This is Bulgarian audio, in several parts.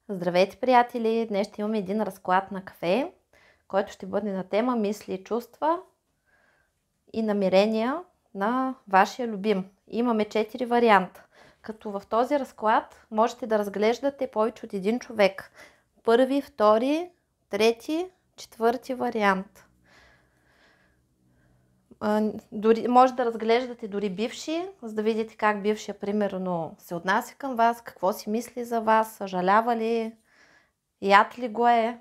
Здравейте, приятели! Днес ще имаме един разклад на кафе, който ще бъде на тема мисли, чувства и намерения на вашия любим. Имаме 4 варианта, като в този разклад можете да разглеждате повече от един човек. Първи, втори, трети, четвърти вариант. Може да разглеждате дори бивши, за да видите как бившия примерно се отнася към вас, какво си мисли за вас, съжалява ли, яд ли го е,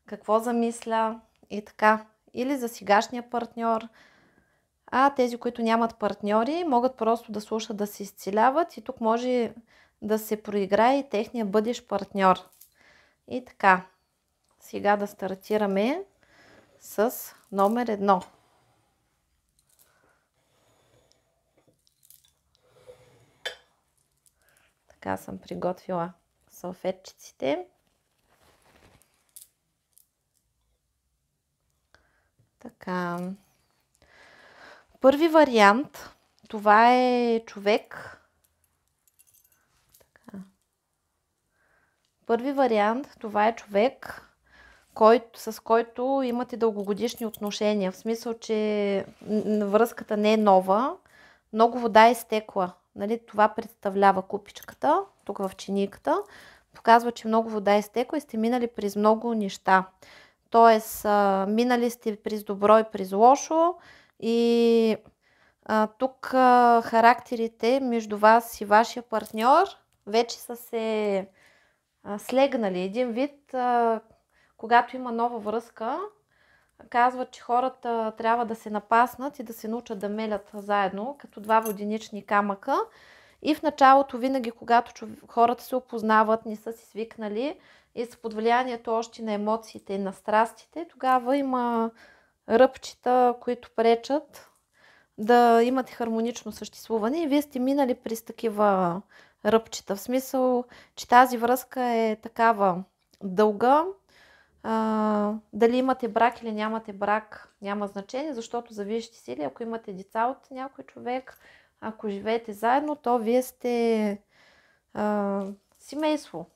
какво замисля и така. Или за сегашния партньор. А тези, които нямат партньори, могат просто да слушат, да се изцеляват и тук може да се проиграе и техния бъдещ партньор. И така, сега да стартираме с номер 1. Така съм приготвила салфетчиците. Така. Първи вариант, това е човек. Така. Първи вариант, това е човек, с който имате дългогодишни отношения. В смисъл, че връзката не е нова, много вода е изтекла. Нали, това представлява купичката, тук в чиниката. Показва, че много вода е изтекла и сте минали през много неща. Тоест, минали сте през добро и през лошо и тук характерите между вас и вашия партньор вече са се слегнали. Един вид, когато има нова връзка, казват, че хората трябва да се напаснат и да се научат да мелят заедно, като два воденични камъка. И в началото, винаги, когато хората се опознават, не са си свикнали и са под влиянието още на емоциите и на страстите, тогава има ръбчета, които пречат да имате хармонично съществуване. И вие сте минали през такива ръбчета. В смисъл, че тази връзка е такава дълга. Дали имате брак или нямате брак, няма значение, защото за висшите сили, ако имате деца от някой човек, ако живеете заедно, то вие сте семейство.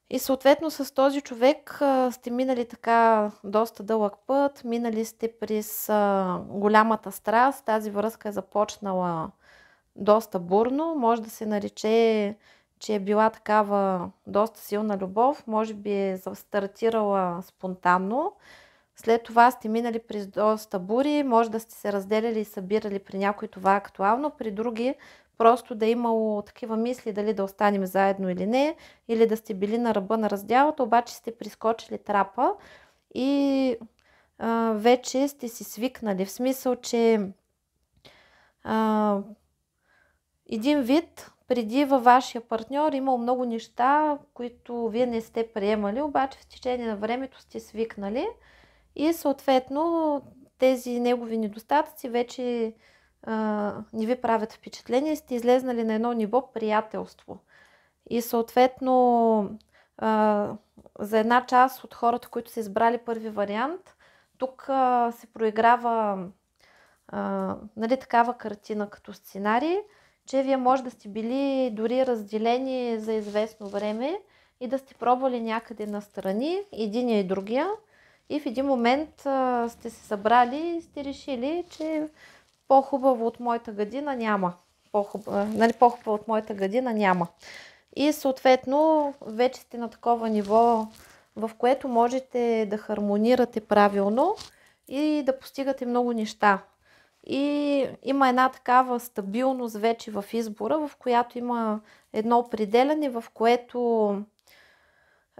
И съответно с този човек сте минали така доста дълъг път, минали сте през голямата страст, тази връзка е започнала доста бурно, може да се нарече, че е била такава доста силна любов, може би е стартирала спонтанно. След това сте минали през доста бури, може да сте се разделяли и събирали, при някои това актуално, при други просто да е имало такива мисли дали да останем заедно или не, или да сте били на ръба на раздялата, обаче сте прискочили трапа и вече сте си свикнали. В смисъл, че един вид преди във вашия партньор имал много неща, които вие не сте приемали, обаче в течение на времето сте свикнали и съответно тези негови недостатъци вече не ви правят впечатление, сте излезнали на едно ниво приятелство. И съответно за една част от хората, които са избрали първи вариант, тук се проиграва нали, такава картина като сценарий, че вие може да сте били дори разделени за известно време и да сте пробвали някъде настрани, единия и другия, и в един момент сте се събрали и сте решили, че по-хубаво от моята гадина няма. По-хубаво от моята гадина няма. И съответно вече сте на такова ниво, в което можете да хармонирате правилно и да постигате много неща. И има една такава стабилност вече в избора, в която има едно определяне, в което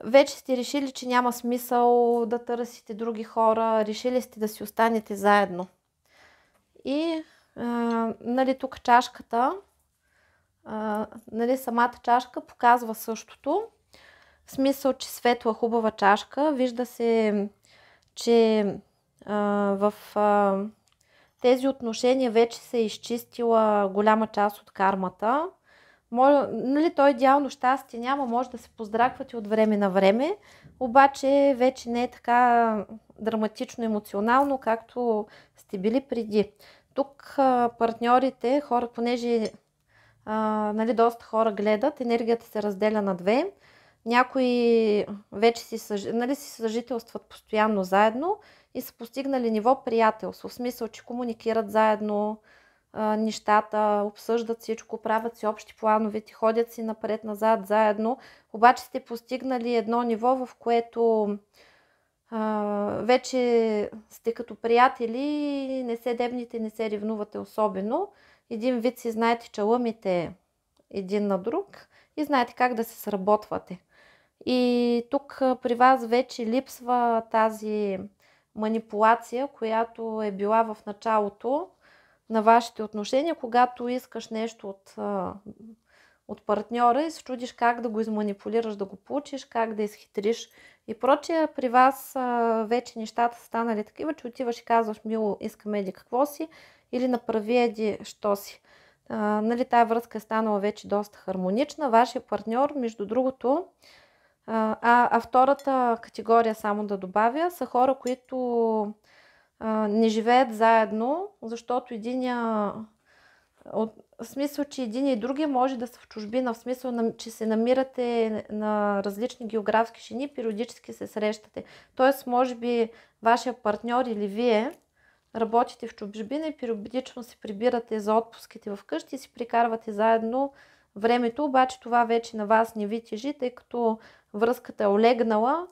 вече сте решили, че няма смисъл да търсите други хора, решили сте да си останете заедно. И нали, тук чашката, нали, самата чашка показва същото. В смисъл, че светла, хубава чашка. Вижда се, че в тези отношения вече се е изчистила голяма част от кармата. Нали, то идеално щастие няма, може да се поздраквате от време на време, обаче вече не е така драматично емоционално, както сте били преди. Тук партньорите, понеже нали, доста хора гледат, енергията се разделя на две. някои вече си съжителстват постоянно заедно и са постигнали ниво приятелство, в смисъл, че комуникират заедно нещата, обсъждат всичко, правят си общи планове, ходят си напред-назад заедно, обаче сте постигнали едно ниво, в което вече сте като приятели, не се дебните, не се ревнувате особено. Един вид си знаете, че лъмите един на друг и знаете как да се сработвате. И тук при вас вече липсва тази манипулация, която е била в началото на вашите отношения, когато искаш нещо от партньора и се чудиш как да го изманипулираш, да го получиш, как да изхитриш и прочее. При вас вече нещата са станали такива, че отиваш и казваш: мило, искам еди какво си, или направи еди що си. Нали, тая връзка е станала вече доста хармонична. Вашия партньор, между другото, втората категория, само да добавя, са хора, които не живеят заедно, защото в смисъл, че един и другия може да са в чужбина, в смисъл, че се намирате на различни географски шини, периодически се срещате. Тоест, може би, вашия партньор или вие работите в чужбина и периодично се прибирате за отпуските вкъщи и си прикарвате заедно времето, обаче това вече на вас не ви тежи, тъй като връзката е олегнала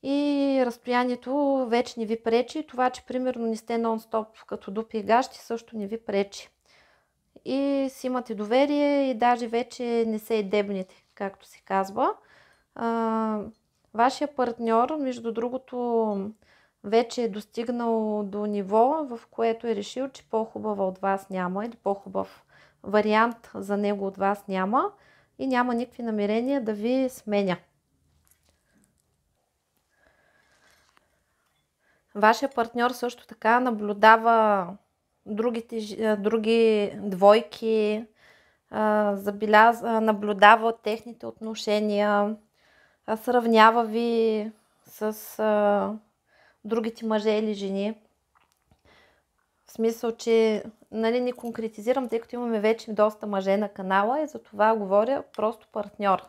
и разстоянието вече не ви пречи. Това, че примерно не сте нон-стоп като дупи и гащи, също не ви пречи. И си имате доверие и даже вече не се и дебните, както се казва. Вашия партньор, между другото, вече е достигнал до ниво, в което е решил, че по-хубава от вас няма или по-хубав вариант за него от вас няма и няма никакви намерения да ви сменя. Вашия партньор също така наблюдава други двойки, наблюдава техните отношения, сравнява ви с другите мъже или жени. В смисъл, че не конкретизирам, тъй като имаме вече доста мъже на канала и за това говоря просто партньор.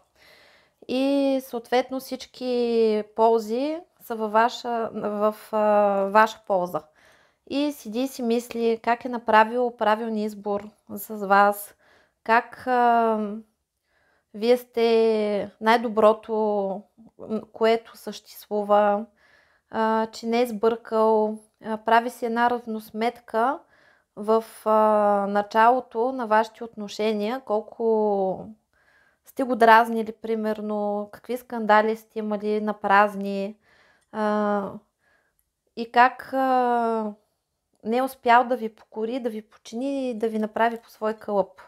И съответно всички ползи са във ваша полза. И седи и си мисли как е направил правилния избор с вас, как вие сте най-доброто, което съществува, че не е сбъркал, прави си една равносметка в началото на вашите отношения, колко сте го дразнили, примерно, какви скандали сте имали на празни и как не е успял да ви покори, да ви почини и да ви направи по свой кълъп.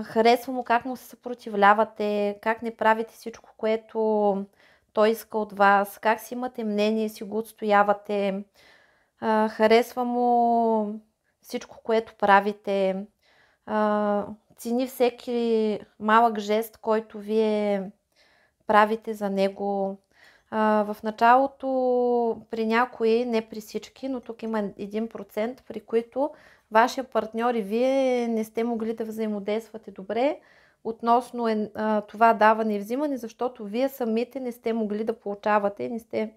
Харесва му как му се съпротивлявате, как не правите всичко, което той иска от вас, как си имате мнение и си го отстоявате. Харесва му всичко, което правите. Цени всеки малък жест, който вие правите за него. В началото при някои, не при всички, но тук има 1%, при които вашия партньор и вие не сте могли да взаимодействате добре относно това даване и взимане, защото вие самите не сте могли да получавате, не сте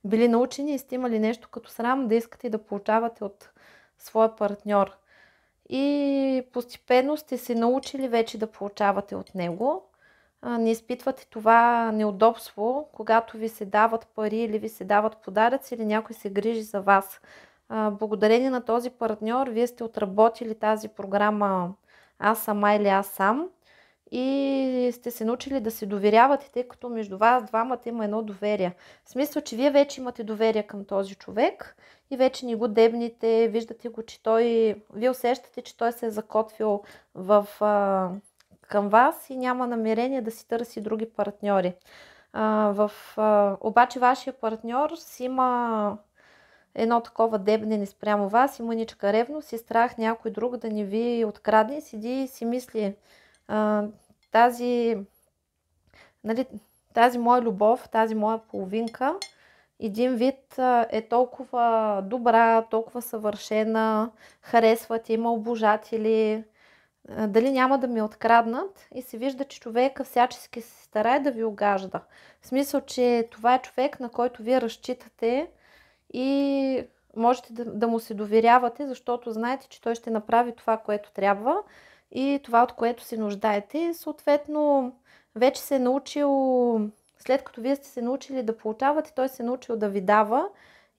били научени и сте имали нещо като срам да искате да получавате от своя партньор. И постепенно сте се научили вече да получавате от него. Не изпитвате това неудобство, когато ви се дават пари или ви се дават подаръци или някой се грижи за вас. Благодарение на този партньор, вие сте отработили тази програма аз сама или аз сам и сте се научили да се доверявате, тъй като между вас двамата има едно доверие. В смисъл, че вие вече имате доверие към този човек и вече не го дебните, виждате го, че вие усещате, че той се е закотвил към вас и няма намерение да си търси други партньори. Обаче вашия партньор си има едно такова дебнене спрямо вас и мъничка ревност и страх някой друг да не ви открадне, седи и си мисли тази моя любов, тази моя половинка, един вид е толкова добра, толкова съвършена, харесвате, има обожатели, дали няма да ми откраднат, и се вижда, че човека всячески се старае да ви угажда. В смисъл, че това е човек, на който вие разчитате и можете да му се доверявате, защото знаете, че той ще направи това, което трябва и това, от което се нуждаете. Съответно, вече се е научил, след като вие сте се научили да получавате, той се е научил да ви дава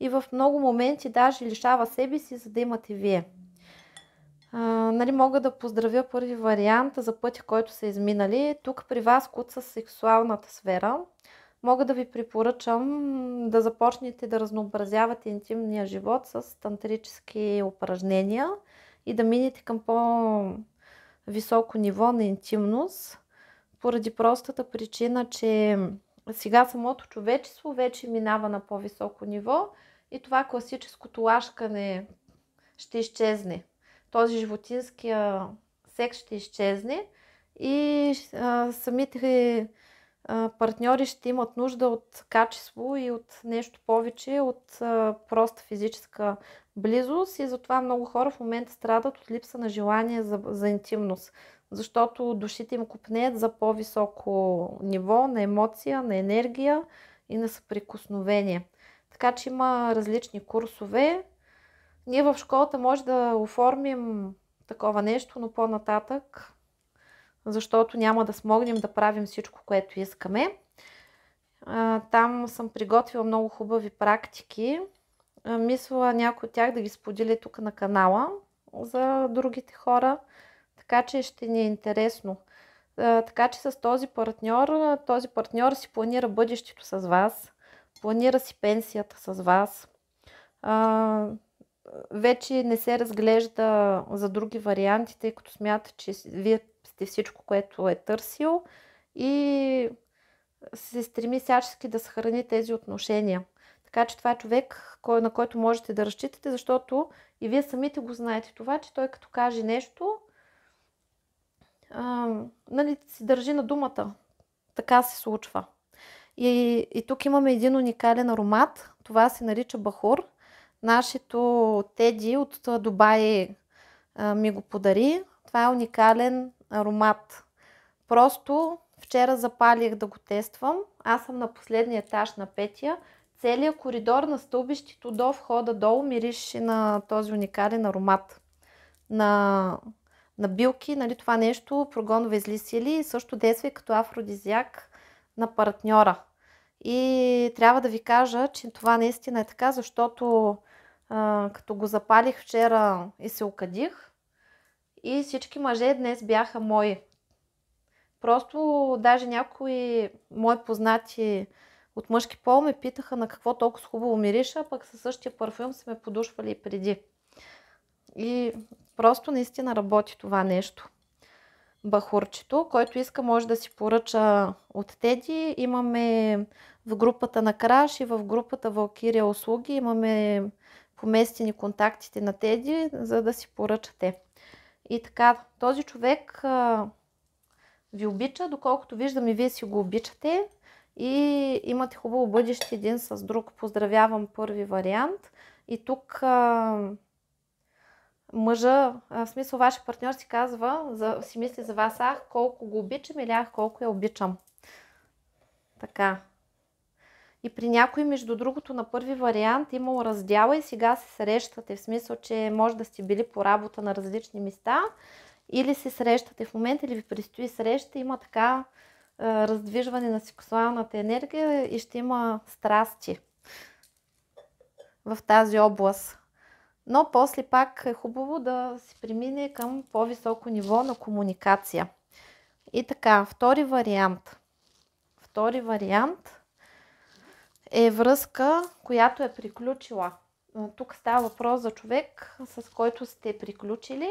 и в много моменти даже лишава себе си, за да имате вие. Нали, мога да поздравя първи вариант за пътя, който са изминали. Тук при вас куца сексуалната сфера. Мога да ви препоръчам да започнете да разнообразявате интимния живот с тантрически упражнения и да минете към по-високо ниво на интимност, поради простата причина, че сега самото човечество вече минава на по-високо ниво и това класическото лашкане ще изчезне. Този животинския секс ще изчезне и самите партньори ще имат нужда от качество и от нещо повече, от проста физическа близост, и затова много хора в момента страдат от липса на желание за интимност, защото душите им копнеят за по-високо ниво на емоция, на енергия и на съприкосновение. Така че има различни курсове. Ние в школата може да оформим такова нещо, но по-нататък, защото няма да смогнем да правим всичко, което искаме. Там съм приготвила много хубави практики. Мисля някои от тях да ги споделя тук на канала за другите хора, така че ще ни е интересно. Така че с този партньор си планира бъдещето с вас, планира си пенсията с вас. Вече не се разглежда за други варианти, тъй като смята, че вие сте всичко, което е търсил, и се стреми всячески да съхрани тези отношения. Така че това е човек, на който можете да разчитате, защото и вие самите го знаете това, че той като каже нещо, нали, си държи на думата. Така се случва. И тук имаме един уникален аромат. Това се нарича бахур. Нашето Теди от Дубай ми го подари. Това е уникален аромат. Просто вчера запалих да го тествам. Аз съм на последния етаж, на петия. Целият коридор на стълбището до входа долу мирише на този уникален аромат. На билки, нали, това нещо прогонва зли сили и също действа и като афродизиак на партньора. И трябва да ви кажа, че това наистина е така, защото като го запалих вчера и се окадих, и всички мъже днес бяха мои. Просто даже някои мои познати от мъжки пол ме питаха на какво толкова хубаво мириша, пък със същия парфюм са ме подушвали и преди. И просто наистина работи това нещо. Бахурчето, който иска, може да си поръча от Теди. Имаме в групата на Краш и в групата Валкирия услуги. Имаме поместени контактите на Теди, за да си поръчате. И така, този човек ви обича, доколкото виждам и вие си го обичате и имате хубаво бъдеще един с друг. Поздравявам първи вариант. И тук мъжа, в смисъл вашия партньор си казва, си мисли за вас, колко го обичам, или колко я обичам. Така. И при някой, между другото, на първи вариант имало раздяла и сега се срещате, в смисъл, че може да сте били по работа на различни места или се срещате в момента, или ви предстои среща, има така раздвижване на сексуалната енергия и ще има страсти в тази област. Но после пак е хубаво да се премине към по-високо ниво на комуникация. И така, втори вариант. Втори вариант е връзка, която е приключила. Тук става въпрос за човек, с който сте приключили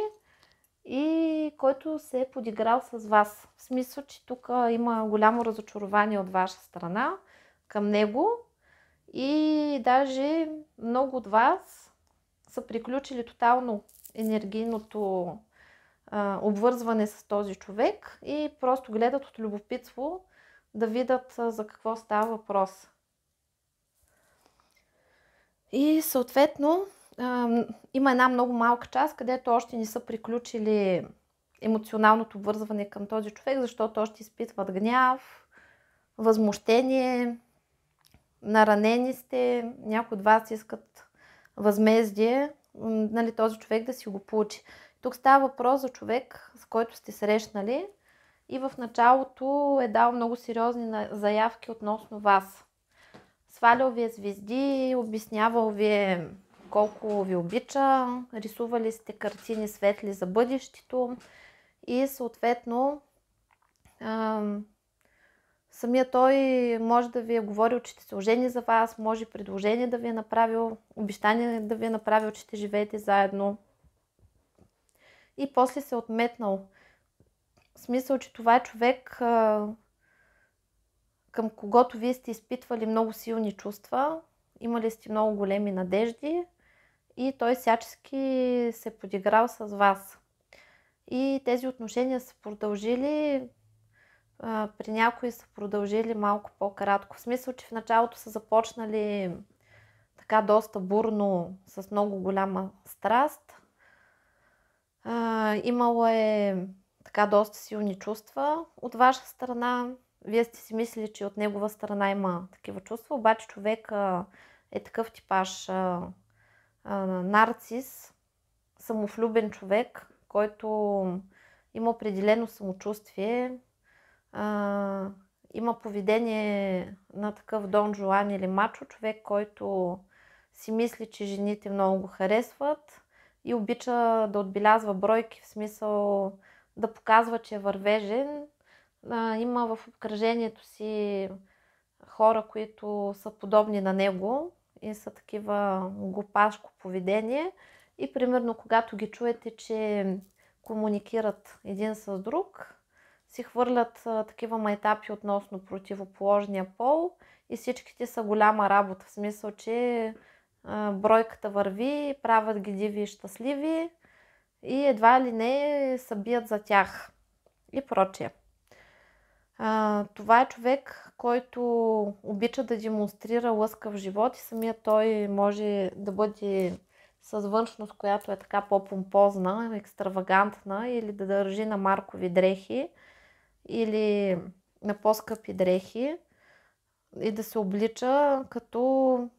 и който се е подиграл с вас. В смисъл, че тук има голямо разочарование от ваша страна към него и даже много от вас са приключили тотално енергийното обвързване с този човек и просто гледат от любопитство да видят за какво става въпрос. И съответно има една много малка част, където още не са приключили емоционалното обвързване към този човек, защото още изпитват гняв, възмущение, наранени сте, някои от вас искат възмездие, нали, този човек да си го получи. Тук става въпрос за човек, с който сте срещнали и в началото е дал много сериозни заявки относно вас. Свалял ви е звезди, обяснявал ви е колко ви обича, рисували сте картини светли за бъдещето и съответно самия той може да ви е говорил, че ще се ожени за вас, може предложение да ви е направил, обещание да ви е направил, че ще живеете заедно. И после се е отметнал. В смисъл, че това е човек, към когото вие сте изпитвали много силни чувства, имали сте много големи надежди и той всячески се е подиграл с вас. И тези отношения са продължили, при някои са продължили малко по-кратко. В смисъл, че в началото са започнали така доста бурно, с много голяма страст. Имало е така доста силни чувства от ваша страна. Вие сте си мислили, че от негова страна има такива чувства, обаче човек е такъв типаж нарцис, самовлюбен човек, който има определено самочувствие, има поведение на такъв Дон Жуан или мачо, човек, който си мисли, че жените много го харесват и обича да отбелязва бройки, в смисъл да показва, че е вървежен. Има в обкръжението си хора, които са подобни на него и са такива глупашко поведение. И примерно, когато ги чуете, че комуникират един с друг, си хвърлят такива майтапи относно противоположния пол и всичките са голяма работа. В смисъл, че бройката върви, правят ги диви и щастливи и едва ли не се бият за тях и прочее. Това е човек, който обича да демонстрира лъскав живот и самия той може да бъде с външност, която е така по-помпозна, екстравагантна или да държи на маркови дрехи или на по-скъпи дрехи и да се облича като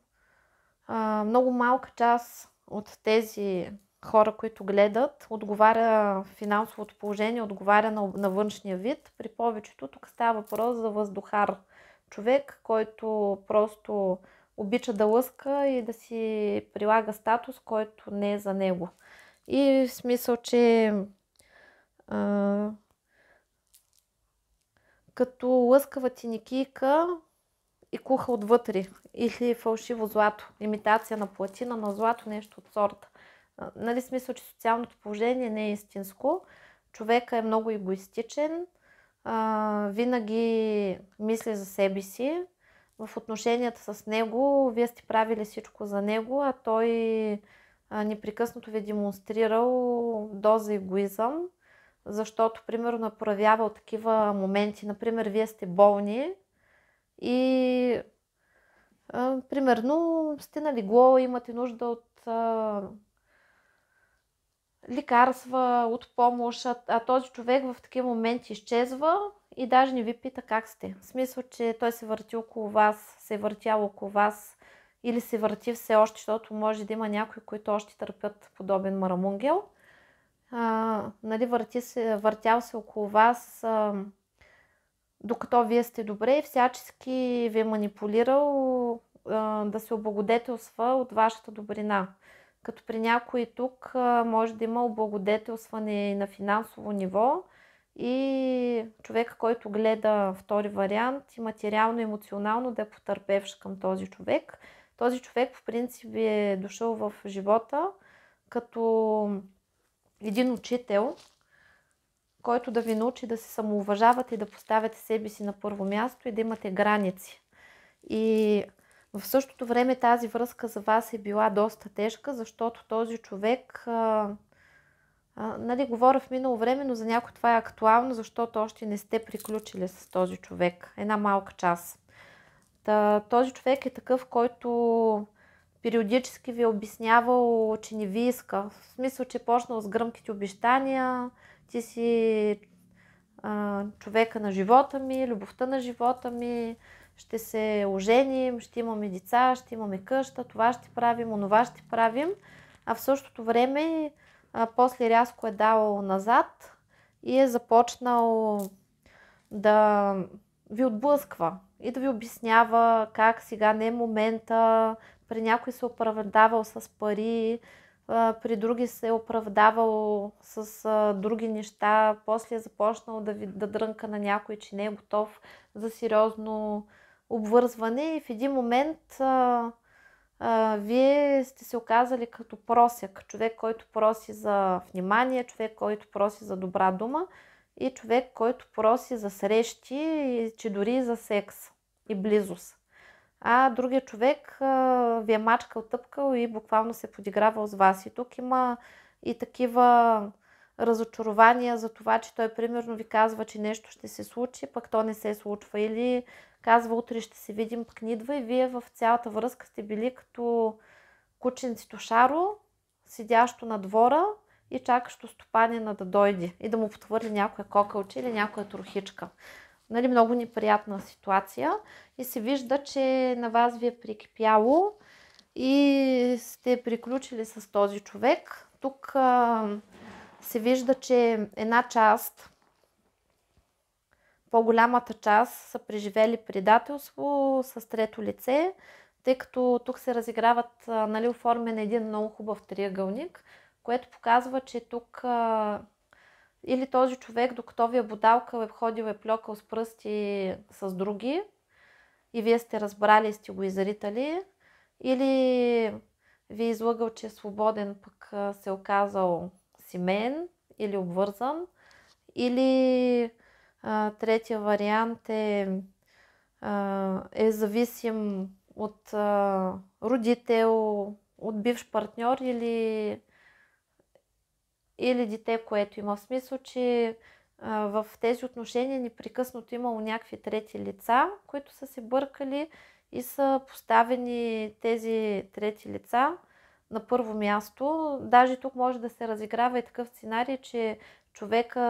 много малка част от тези хора, които гледат, отговаря финансовото положение, отговаря на външния вид. При повечето тук става въпрос за въздухар. Човек, който просто обича да лъска и да си прилага статус, който не е за него. И в смисъл, че като лъскава тиникийка и куха отвътре или фалшиво злато, имитация на платина, на злато, нещо от сорта. Нали, смисъл, че социалното положение не е истинско. Човека е много егоистичен, винаги мисли за себе си. В отношенията с него вие сте правили всичко за него, а той непрекъснато ви е демонстрирал доза егоизъм, защото, примерно, проявявал такива моменти. Например, вие сте болни и примерно сте на легло, имате нужда от лекарства, от помощ, а този човек в такива моменти изчезва и даже не ви пита как сте. В смисъл, че той се върти около вас, се е въртял около вас или се върти все още, защото може да има някои, които още търпят подобен марамунгел. Нали, въртял се около вас, докато вие сте добре и всячески ви е манипулирал да се облагодетелства от вашата добрина. Като при някой тук може да има облагодетелстване на финансово ниво и човек, който гледа втори вариант и материално и емоционално да е потърпевш към този човек. Този човек по принцип е дошъл в живота като един учител, който да ви научи да се самоуважавате и да поставяте себе си на първо място и да имате граници. И в същото време тази връзка за вас е била доста тежка, защото този човек, нали, говоря в минало време, но за някой това е актуално, защото още не сте приключили с този човек. Една малка част. Този човек е такъв, който периодически ви е обяснявал, че не ви иска. В смисъл, че е почнал с гръмките обещания, ти си човека на живота ми, любовта на живота ми, ще се оженим, ще имаме деца, ще имаме къща, това ще правим, онова ще правим, а в същото време после рязко е дал назад и е започнал да ви отблъсква и да ви обяснява как сега не е момента, при някой се оправдавал с пари, при други се е оправдавал с други неща, после е започнал да дрънка на някой, че не е готов за сериозно обвързване и в един момент вие сте се оказали като просяк, човек, който проси за внимание, човек, който проси за добра дума и човек, който проси за срещи, и че дори и за секс и близост. А другия човек ви е мачкал, тъпкал и буквално се подигравал с вас. И тук има и такива разочарования за това, че той примерно ви казва, че нещо ще се случи, пък то не се случва. Или казва, утре ще се видим, пък не идва и вие в цялата връзка сте били като кученцето Шаро, седящо на двора и чакащо стопанина да дойде и да му потвърли някоя кокълче или някоя трохичка. Нали, много неприятна ситуация и се вижда, че на вас ви е прикипяло и сте приключили с този човек. Тук се вижда, че една част, по-голямата част са преживели предателство с трето лице, тъй като тук се разиграват, нали, оформен един много хубав триъгълник, което показва, че тук или този човек, докато ви е бодалкал, е ходил, е плёкал с пръсти с други и вие сте разбрали и сте го изритали, или ви е излъгал, че е свободен, пък се е оказал семейен или обвързан, или третия вариант е зависим от родител, от бивш партньор или дете, което има. В смисъл, че в тези отношения непрекъснато имало някакви трети лица, които са се бъркали и са поставени тези трети лица на първо място. Даже тук може да се разиграва и такъв сценарий, че човека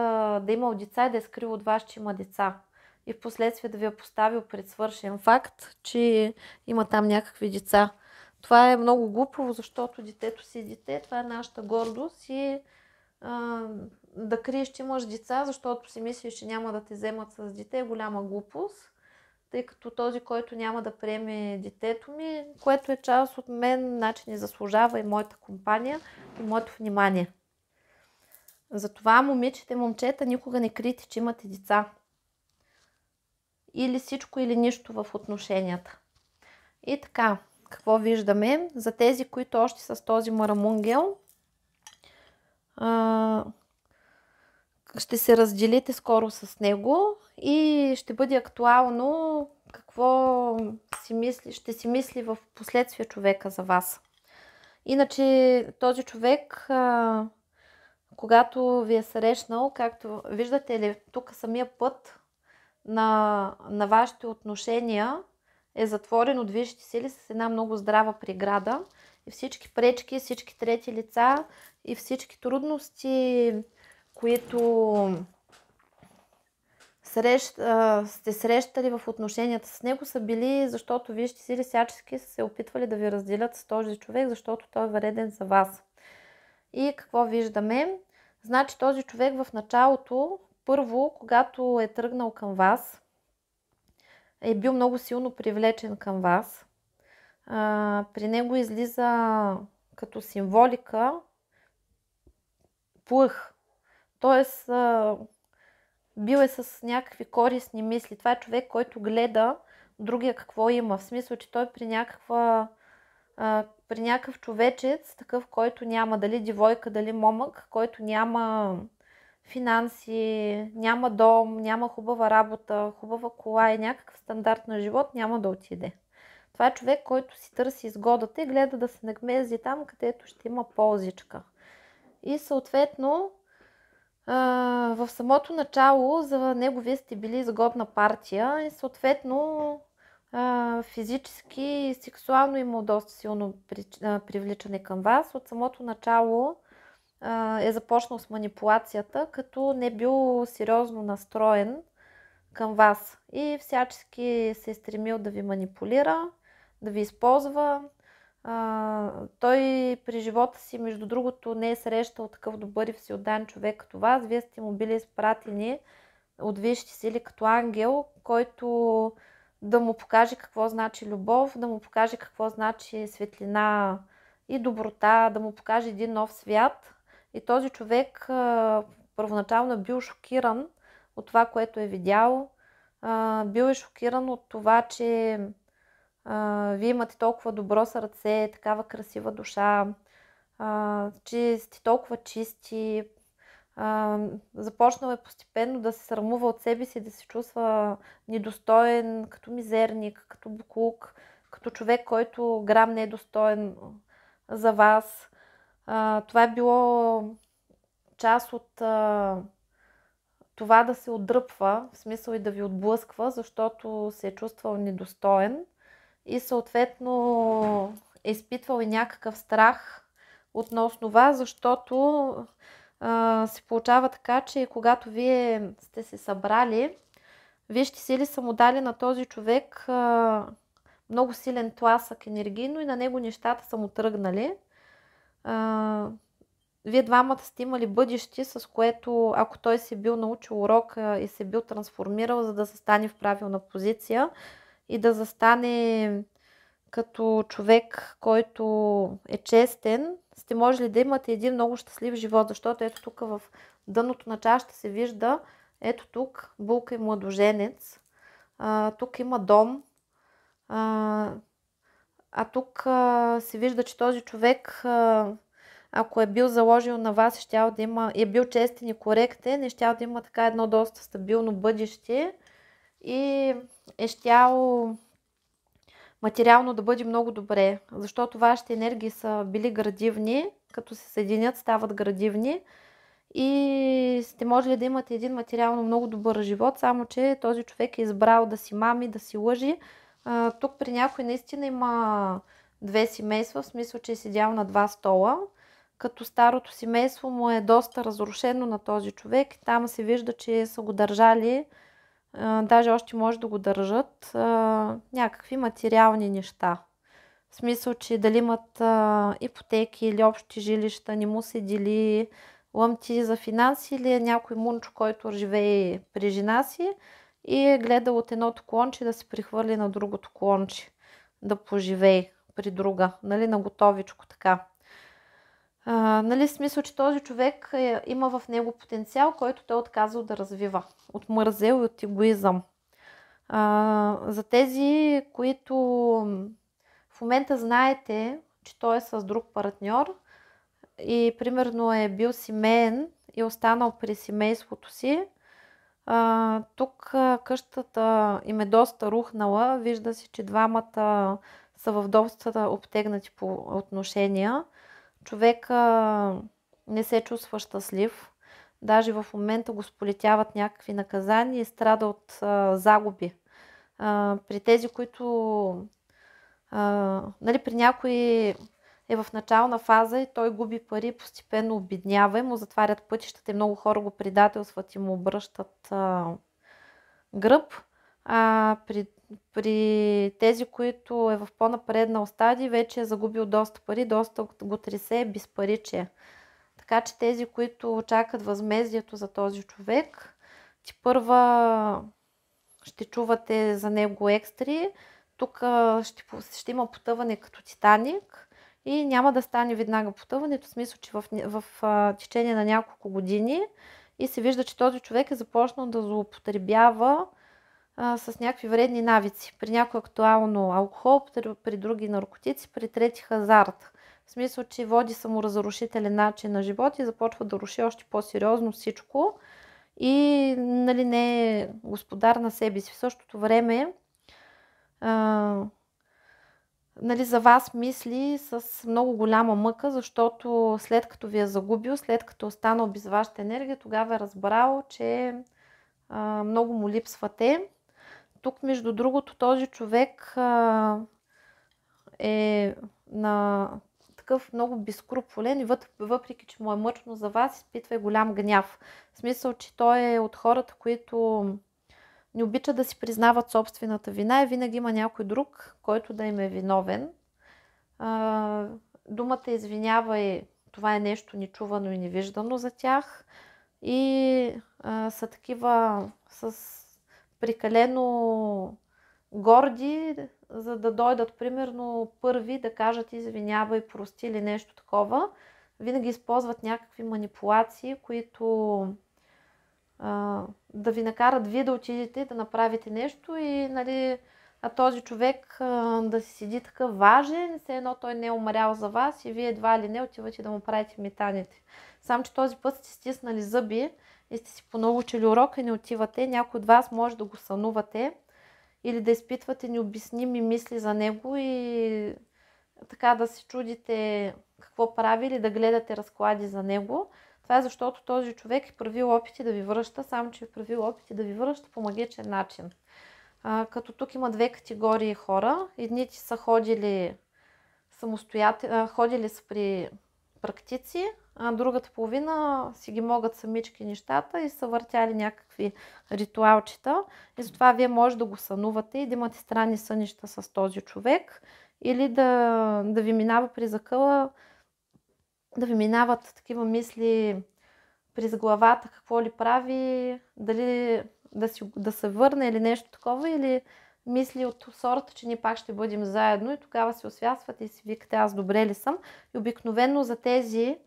да имал деца и да е скрил от вас, че има деца. И в последствие да ви е поставил пред свършен факт, че има там някакви деца. Това е много глупаво, защото детето си е дете, това е нашата гордост и да криеш, че имаш деца, защото си мислиш, че няма да те вземат с дете, е голяма глупост, тъй като този, който няма да приеме детето ми, което е част от мен, значи не заслужава и моята компания, и моето внимание. Затова, момичета и момчета, никога не крийте, че имате деца. Или всичко, или нищо в отношенията. И така, какво виждаме? За тези, които още с този марамунгел, ще се разделите скоро с него и ще бъде актуално какво ще си мисли в последствие човека за вас. Иначе този човек, когато ви е срещнал, както виждате ли, тук самия път на вашите отношения е затворен от висшите сили с една много здрава преграда и всички пречки, всички трети лица и всички трудности, които сте срещали в отношенията с него, са били, защото вижте сили всячески са се опитвали да ви разделят с този човек, защото той е вреден за вас. И какво виждаме? Значи този човек в началото, първо, когато е тръгнал към вас, е бил много силно привлечен към вас. При него излиза като символика плъх. Тоест, бил е с някакви корисни мисли. Това е човек, който гледа другия какво има. В смисъл, че той при някакъв човечец, такъв, който няма дали девойка, дали момък, който няма финанси, няма дом, няма хубава работа, хубава кола и някакъв стандарт на живот, няма да отиде. Това е човек, който си търси изгодата и гледа да се нагмези там, където ще има ползичка. И съответно, в самото начало за него вие сте били изгодна партия и съответно физически и сексуално имал доста силно привличане към вас. От самото начало е започнал с манипулацията, като не бил сериозно настроен към вас и всячески се е стремил да ви манипулира, да ви използва. Той при живота си, между другото, не е срещал такъв добър и всеотдан човек като вас. Вие сте му били изпратени от висшите сили като ангел, който да му покаже какво значи любов, да му покаже какво значи светлина и доброта, да му покаже един нов свят. И този човек първоначално е бил шокиран от това, което е видял. Бил е шокиран от това, че вие имате толкова добро сърце, такава красива душа, че сте толкова чисти. Започнал е постепенно да се срамува от себе си, да се чувства недостоен, като мизерник, като буклук, като човек, който грам не е достоен за вас. Това е било част от това да се отдръпва, в смисъл и да ви отблъсква, защото се е чувствал недостоен и съответно е изпитвал и някакъв страх относно вас, защото се получава така, че когато вие сте се събрали, вижте сили са му дали на този човек много силен тласък енергийно и на него нещата са му тръгнали. Вие двамата сте имали бъдеще, с което, ако той се бил научил урока и се бил трансформирал, за да застане в правилна позиция и да застане като човек, който е честен, сте можели да имате един много щастлив живот, защото ето тук в дъното на чашата се вижда, ето тук булка и младоженец, тук има дом, тук се вижда, че този човек, ако е бил заложил на вас, щял да има, е бил честен и коректен, щял да има така едно доста стабилно бъдеще и е щял материално да бъде много добре, защото вашите енергии са били градивни, като се съединят, стават градивни и сте можели да имате един материално много добър живот, само че този човек е избрал да си мами, да си лъжи. Тук при някой наистина има две семейства, в смисъл, че е седял на два стола, като старото семейство му е доста разрушено на този човек. Там се вижда, че са го държали, даже още може да го държат, някакви материални неща. В смисъл, че дали имат ипотеки или общи жилища, не му се дели, лъмти за финанси или е някой мунчо, който живее при жена си и е гледал от едното клонче да се прихвърли на другото клонче, да поживее при друга, нали, на готовичко така. Нали, смисъл, че този човек има в него потенциал, който той е отказал да развива. От мързел и от егоизъм. За тези, които в момента знаете, че той е с друг партньор и примерно е бил семейен и останал при семейството си, тук къщата им е доста рухнала. Вижда се, че двамата са в доста обтегнати по отношения. Човек не се чувства щастлив. Даже в момента го сполетяват някакви наказания и страда от загуби. При тези, които нали, при някой е в начална фаза и той губи пари, постепенно обеднява и му затварят пътищата и много хора го предателстват и му обръщат гръб. При тези, които е в по-напреднал стадий, вече е загубил доста пари, доста го тресе безпаричие. Така че тези, които очакват възмездието за този човек, тепърва ще чувате за него екстри. Тук ще има потъване като Титаник и няма да стане веднага потъването, в смисъл, че в течение на няколко години и се вижда, че този човек е започнал да злоупотребява с някакви вредни навици. При някой актуално алкохол, при други наркотици, при трети хазарт. В смисъл, че води саморазрушителен начин на живот и започва да руши още по-сериозно всичко и нали, не е господар на себе си. В същото време нали, за вас мисли с много голяма мъка, защото след като ви е загубил, след като е останал без вашата енергия, тогава е разбрал, че много му липсвате. Тук, между другото, този човек е на такъв много безскрупулен и въпреки, че му е мъчно за вас, изпитва и голям гняв. В смисъл, че той е от хората, които не обичат да си признават собствената вина и винаги има някой друг, който да им е виновен. Думата извинява и това е нещо нечувано и невиждано за тях. И са такива с прекалено горди, за да дойдат примерно първи да кажат извинявай, прости или нещо такова. Винаги използват някакви манипулации, които да ви накарат вие да отидете да направите нещо и нали, а този човек да си седи такъв важен, все едно той не е умрял за вас и вие едва ли не отивате да му правите метаните. Само че този път сте стиснали зъби и сте си понаучили урока и не отивате. Някой от вас може да го сънувате или да изпитвате необясними мисли за него и така да се чудите какво прави или да гледате разклади за него. Това е защото този човек е правил опити да ви връща, само че е правил опити да ви връща по магичен начин. Като тук има две категории хора. Едните са ходили самостоятелно, ходили са при практици, а другата половина си ги могат самички нещата и са въртяли някакви ритуалчета. И затова вие може да го сънувате и да имате странни сънища с този човек или да ви минава при закъла, да ви минават такива мисли през главата, какво ли прави, дали да се върне или нещо такова, или мисли от сорта, че ние пак ще бъдем заедно и тогава се освясвате и си викате аз добре ли съм. И обикновено за тези,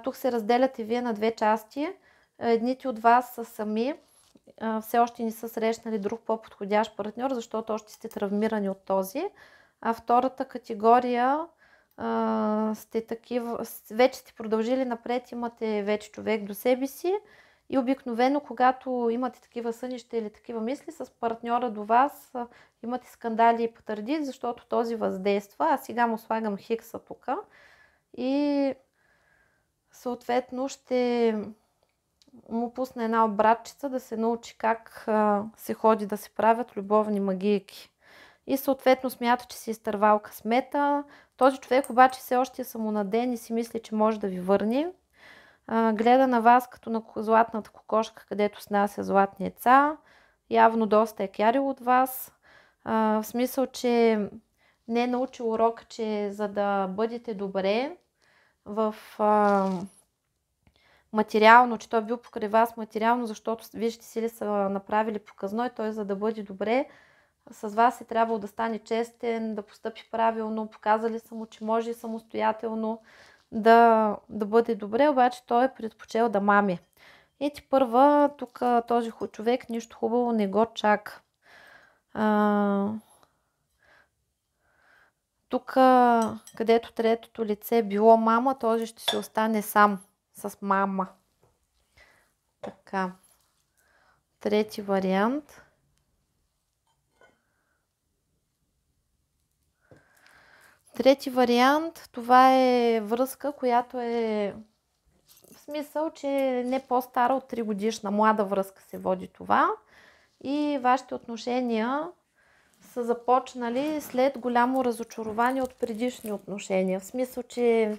тук се разделяте вие на две части. Едните от вас са сами, все още не са срещнали друг по-подходящ партньор, защото още сте травмирани от този. А втората категория сте такива, вече сте продължили напред, имате вече човек до себе си и обикновено, когато имате такива сънища или такива мисли с партньора до вас, имате скандали и патърди, защото този въздейства. А сега му слагам хикса тук и съответно ще му пусна една обратчица да се научи как се ходи да се правят любовни магийки. И съответно смята, че си изтървал късмета. Този човек обаче все още е самонаден и си мисли, че може да ви върне. Гледа на вас като на златната кокошка, където снася златни яйца. Явно доста е кярил от вас. В смисъл, че не е научил урока, че за да бъдете добре в материално, че той е бил покрай вас материално, защото вижте си ли са направили показно и той за да бъде добре, с вас е трябвало да стане честен, да постъпи правилно, показали са му, че може самостоятелно да бъде добре, обаче той е предпочел да мами. И ти първа, тук този човек нищо хубаво не го чака. Тук, където третото лице било мама, този ще си остане сам с мама. Така. Трети вариант. Трети вариант, това е връзка, която е в смисъл, че не по-стара от 3 годишна млада връзка се води това. И вашите отношения са започнали след голямо разочарование от предишни отношения. В смисъл, че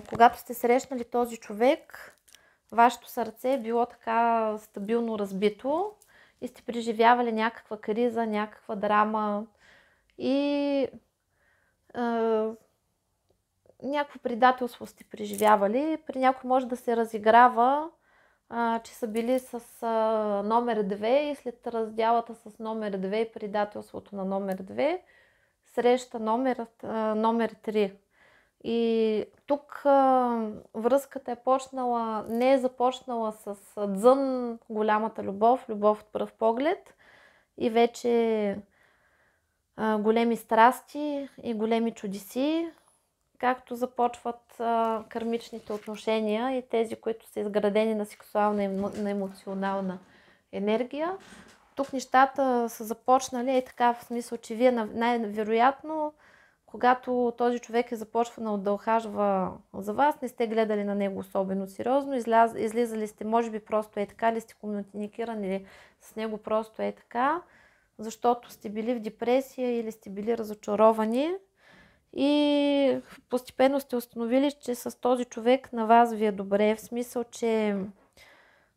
когато сте срещнали този човек, вашето сърце е било така стабилно разбито и сте преживявали някаква криза, някаква драма и някакво предателство сте преживявали. При някой може да се разиграва, че са били с номер 2 и след разделата с номер 2 и предателството на номер 2 среща номер 3. И тук връзката е почнала, не е започнала с дзън голямата любов от пръв поглед и вече големи страсти и големи чудеси, както започват кармичните отношения и тези, които са изградени на сексуална и на емоционална енергия. Тук нещата са започнали така в смисъл, че вие най-вероятно, когато този човек е започвал да ухажва за вас, не сте гледали на него особено сериозно, излизали сте, може би просто е така, ли сте комуникирали с него просто е така, защото сте били в депресия или сте били разочаровани и постепенно сте установили, че с този човек на вас ви е добре, в смисъл, че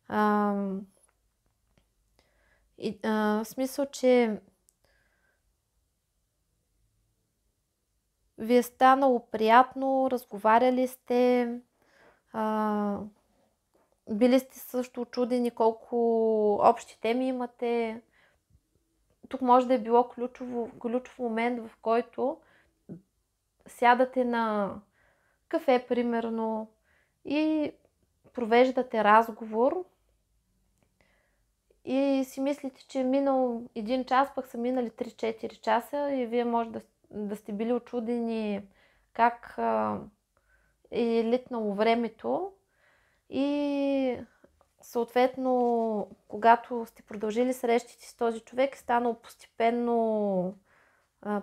а, в смисъл, че ви е станало приятно, разговаряли сте, а, били сте също учудени колко общи теми имате. Тук може да е било ключов момент, в който сядате на кафе, примерно, и провеждате разговор и си мислите, че е минал 1 час, пък са минали 3-4 часа и вие може да сте били учудени как е литнало времето и съответно, когато сте продължили срещите с този човек, е станало постепенно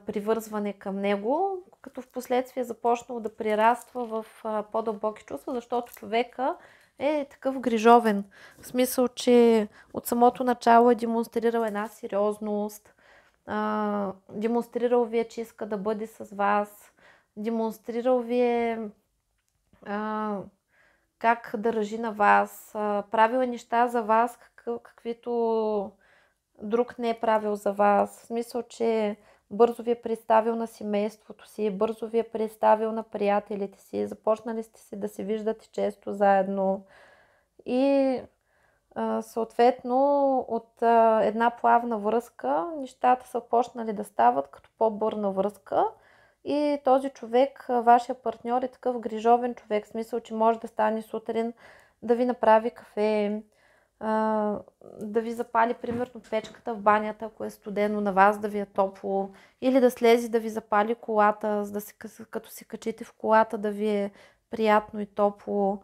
привързване към него, като в последствие е започнало да прираства в по-дълбоки чувства, защото човека е такъв грижовен. В смисъл, че от самото начало е демонстрирал една сериозност, демонстрирал ви е, че иска да бъде с вас, демонстрирал ви е как държи на вас, правил е неща за вас, каквито друг не е правил за вас. В смисъл, че бързо ви е представил на семейството си, бързо ви е представил на приятелите си, започнали сте си да се виждате често заедно и съответно от една плавна връзка нещата са почнали да стават като по-бърна връзка и този човек, вашия партньор е такъв грижовен човек, в смисъл, че може да стане сутрин да ви направи кафе, да ви запали примерно печката в банята, ако е студено, на вас да ви е топло, или да слезе да ви запали колата, като се качите в колата да ви е приятно и топло.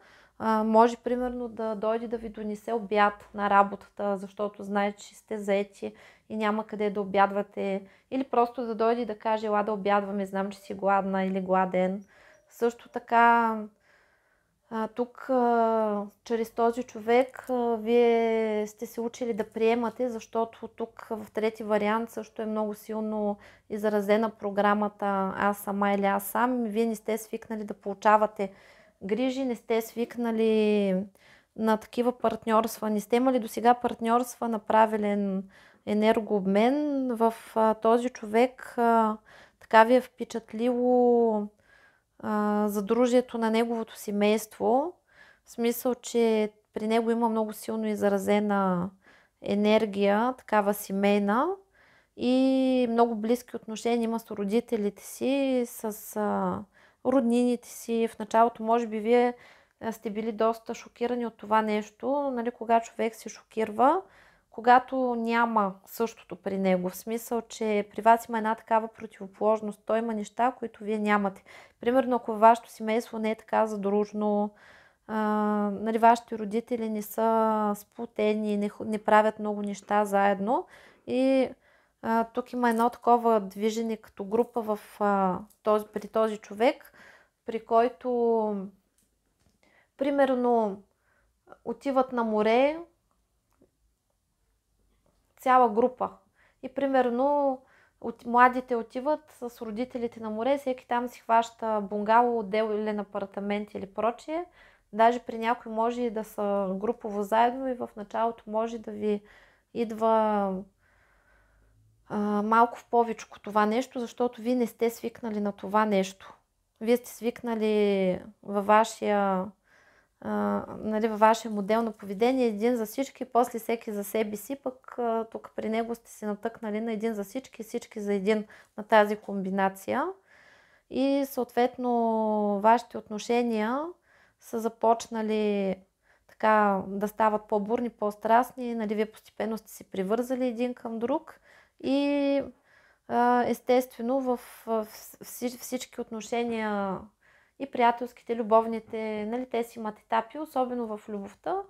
Може примерно да дойде да ви донесе обяд на работата, защото знае, че сте заети и няма къде да обядвате, или просто да дойде и да каже: ела да обядваме, знам, че си гладна или гладен. Също така тук чрез този човек вие сте се учили да приемате, защото тук в трети вариант също е много силно изразена програмата аз сама или аз сам. Вие не сте свикнали да получавате грижи, не сте свикнали на такива партньорства, не сте имали досега партньорства на правилен енергообмен. В този човек така ви е впечатлило задружието на неговото семейство, в смисъл, че при него има много силно изразена енергия, такава семейна, и много близки отношения има с родителите си, с роднините си. В началото може би вие сте били доста шокирани от това нещо, нали, кога човек се шокирва, когато няма същото при него. В смисъл, че при вас има една такава противоположност. Той има неща, които вие нямате. Примерно, ако вашето семейство не е така задружно, нали, вашите родители не са сплотени, не правят много неща заедно и тук има едно такова движение като група при този човек, при който примерно отиват на море цяла група и примерно младите отиват с родителите на море, всеки там си хваща бунгало, отделен апартамент или прочие. Даже при някой може и да са групово заедно и в началото може да ви идва малко в повечко това нещо, защото вие не сте свикнали на това нещо. Вие сте свикнали във вашия модел на поведение един за всички, после всеки за себе си, пък тук при него сте се натъкнали на един за всички, всички за един, на тази комбинация. И съответно вашите отношения са започнали така да стават по-бурни, по-страстни, нали, вие постепенно сте се привързали един към друг и естествено в всички отношения, и приятелските, любовните, нали, те си имат етапи, особено в любовта.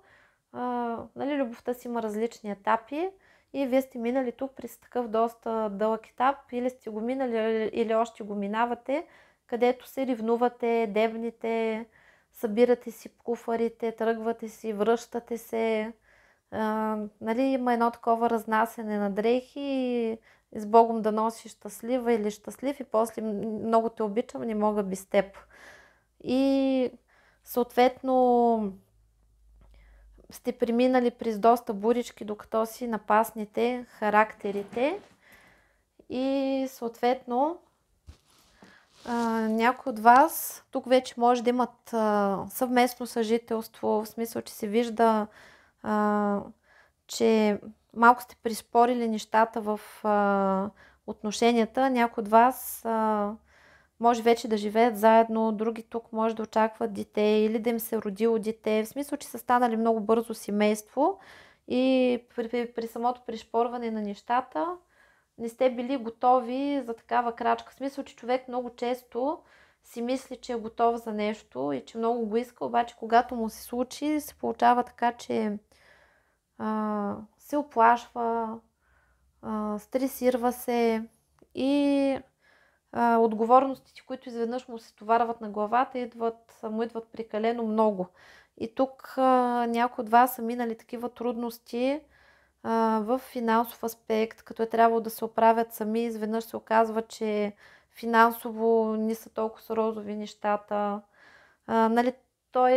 Нали, любовта си има различни етапи и вие сте минали тук през такъв доста дълъг етап, или сте го минали, или още го минавате, където се ревнувате, дебните, събирате си куфарите, тръгвате си, връщате се. Нали, има едно такова разнасяне на дрехи и с Богом да носиш щастлива или щастлив и после много те обичам, не мога без теб. И съответно сте преминали през доста бурички, докато си напаснете характерите и съответно някои от вас тук вече може да имат съвместно съжителство, в смисъл, че се вижда, че малко сте приспорили нещата в отношенията. Някои от вас може вече да живеят заедно, други тук може да очакват дете или да им се родило дете. В смисъл, че са станали много бързо семейство и при самото пришпорване на нещата не сте били готови за такава крачка. В смисъл, че човек много често си мисли, че е готов за нещо и че много го иска, обаче когато му се случи, се получава така, че се оплашва, стресирва се и отговорностите, които изведнъж му се товарват на главата, му идват прекалено много. И тук някои от вас са минали такива трудности в финансов аспект, като е трябвало да се оправят сами, изведнъж се оказва, че финансово не са толкова розови нещата. Нали, той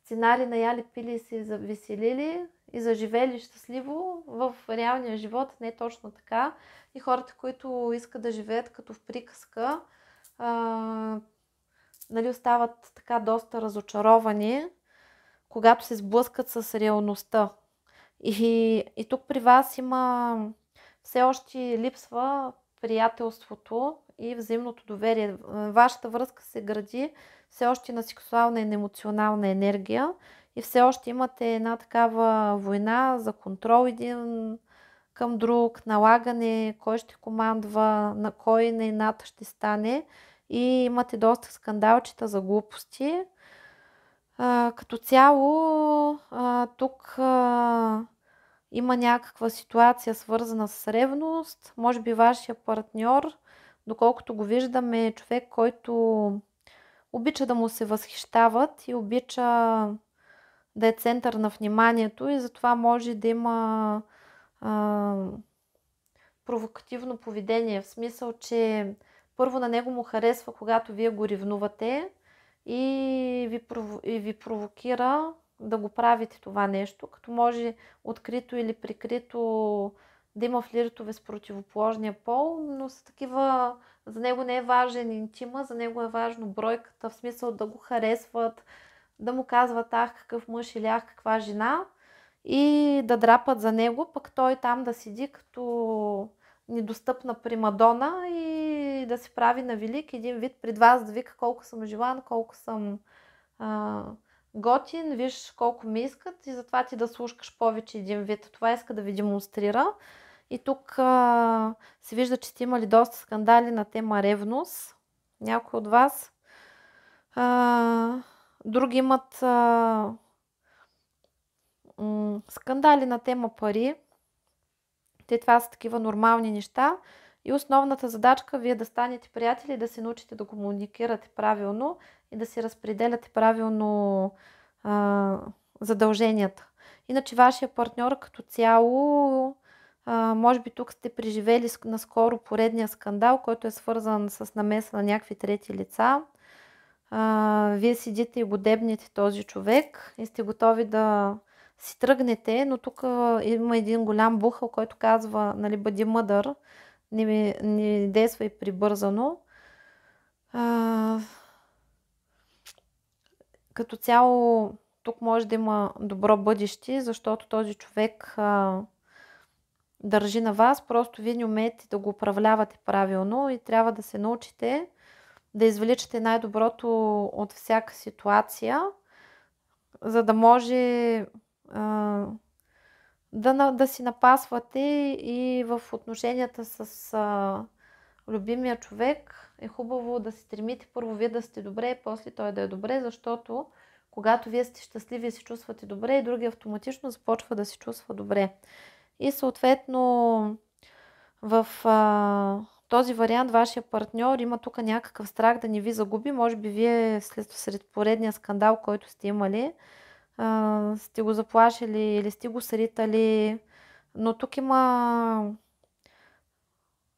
сценарий на яли, пили и се завеселили и заживели щастливо в реалния живот не е точно така. И хората, които искат да живеят като в приказка, нали, остават така доста разочаровани, когато се сблъскат с реалността. И тук при вас има все още липсва приятелството и взаимното доверие. Вашата връзка се гради все още на сексуална и на емоционална енергия и все още имате една такава война за контрол един към друг, налагане, кой ще командва, на кой на ината ще стане и имате доста скандалчета за глупости. Като цяло тук има някаква ситуация свързана с ревност. Може би вашия партньор, доколкото го виждаме, е човек, който обича да му се възхищават и обича да е център на вниманието и затова може да има провокативно поведение. В смисъл, че първо на него му харесва, когато вие го ревнувате и ви провокира да го правите това нещо, като може открито или прикрито да има флиртове с противоположния пол, но са такива, за него не е важен интима, за него е важно бройката, в смисъл да го харесват, да му казват ах какъв мъж или ах каква жена и да драпат за него, пък той там да седи като недостъпна примадона и да се прави на велик един вид пред вас, да вика колко съм желан, колко съм готин, виж колко ми искат и затова ти да слушкаш повече един вид. Това иска да ви демонстрира. И тук се вижда, че сте имали доста скандали на тема ревност. Някои от вас. Други имат скандали на тема пари. Това са такива нормални неща. И основната задачка вие да станете приятели и да се научите да комуникирате правилно и да си разпределяте правилно задълженията. Иначе вашия партньор като цяло, може би тук сте преживели наскоро поредния скандал, който е свързан с намеса на някакви трети лица. Вие седите и го дебнете този човек и сте готови да си тръгнете, но тук има един голям бухъл, който казва, нали, бъди мъдър, не действай прибързано. Като цяло тук може да има добро бъдеще, защото този човек държи на вас, просто вие не умеете да го управлявате правилно и трябва да се научите да извличате най-доброто от всяка ситуация, за да може да си напасвате и в отношенията с любимия човек е хубаво да се стремите първо вие да сте добре, после той да е добре, защото когато вие сте щастливи и се чувствате добре, и другия автоматично започва да се чувства добре. И съответно в този вариант вашия партньор има тук някакъв страх да не ви загуби. Може би вие сред поредния скандал, който сте имали, сте го заплашили или сте го сритали, но тук има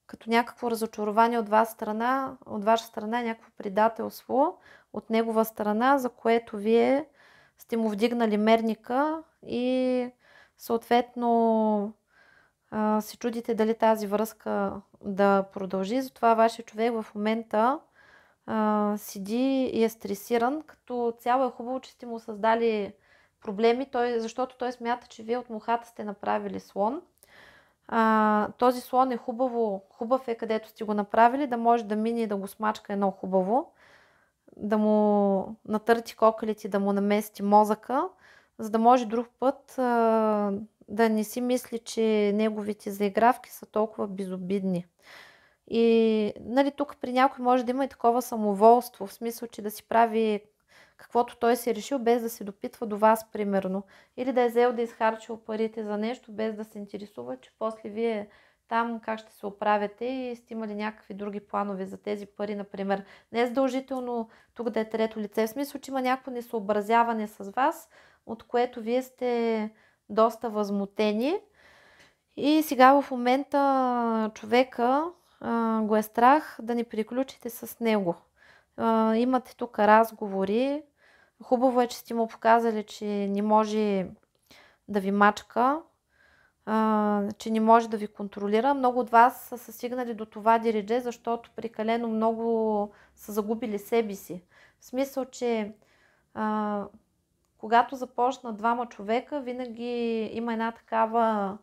като някакво разочарование от ваша страна, някакво предателство от негова страна, за което вие сте му вдигнали мерника и съответно се чудите дали тази връзка да продължи. Затова вашия човек в момента седи и е стресиран. Като цяло е хубаво, че сте му създали проблеми, защото той смята, че вие от мухата сте направили слон. Този слон е хубав е където сте го направили, да може да мине и да го смачка едно хубаво, да му натърти кокалите, да му намести мозъка, за да може друг път да не си мисли, че неговите заигравки са толкова безобидни. И нали, тук при някой може да има и такова самоволство, в смисъл, че да си прави каквото той си е решил, без да се допитва до вас, примерно. Или да е взел да изхарчил парите за нещо, без да се интересува, че после вие там как ще се оправяте и сте имали някакви други планове за тези пари, например. Не е задължително тук да е трето лице, в смисъл, че има някакво несъобразяване с вас, от което вие сте доста възмутени. И сега в момента човека го е страх да не приключите с него. Имате тук разговори. Хубаво е, че сте му показали, че не може да ви мачка, че не може да ви контролира. Много от вас са стигнали до това диридже, защото прекалено много са загубили себе си. В смисъл, че когато започнат двама човека, винаги има една такава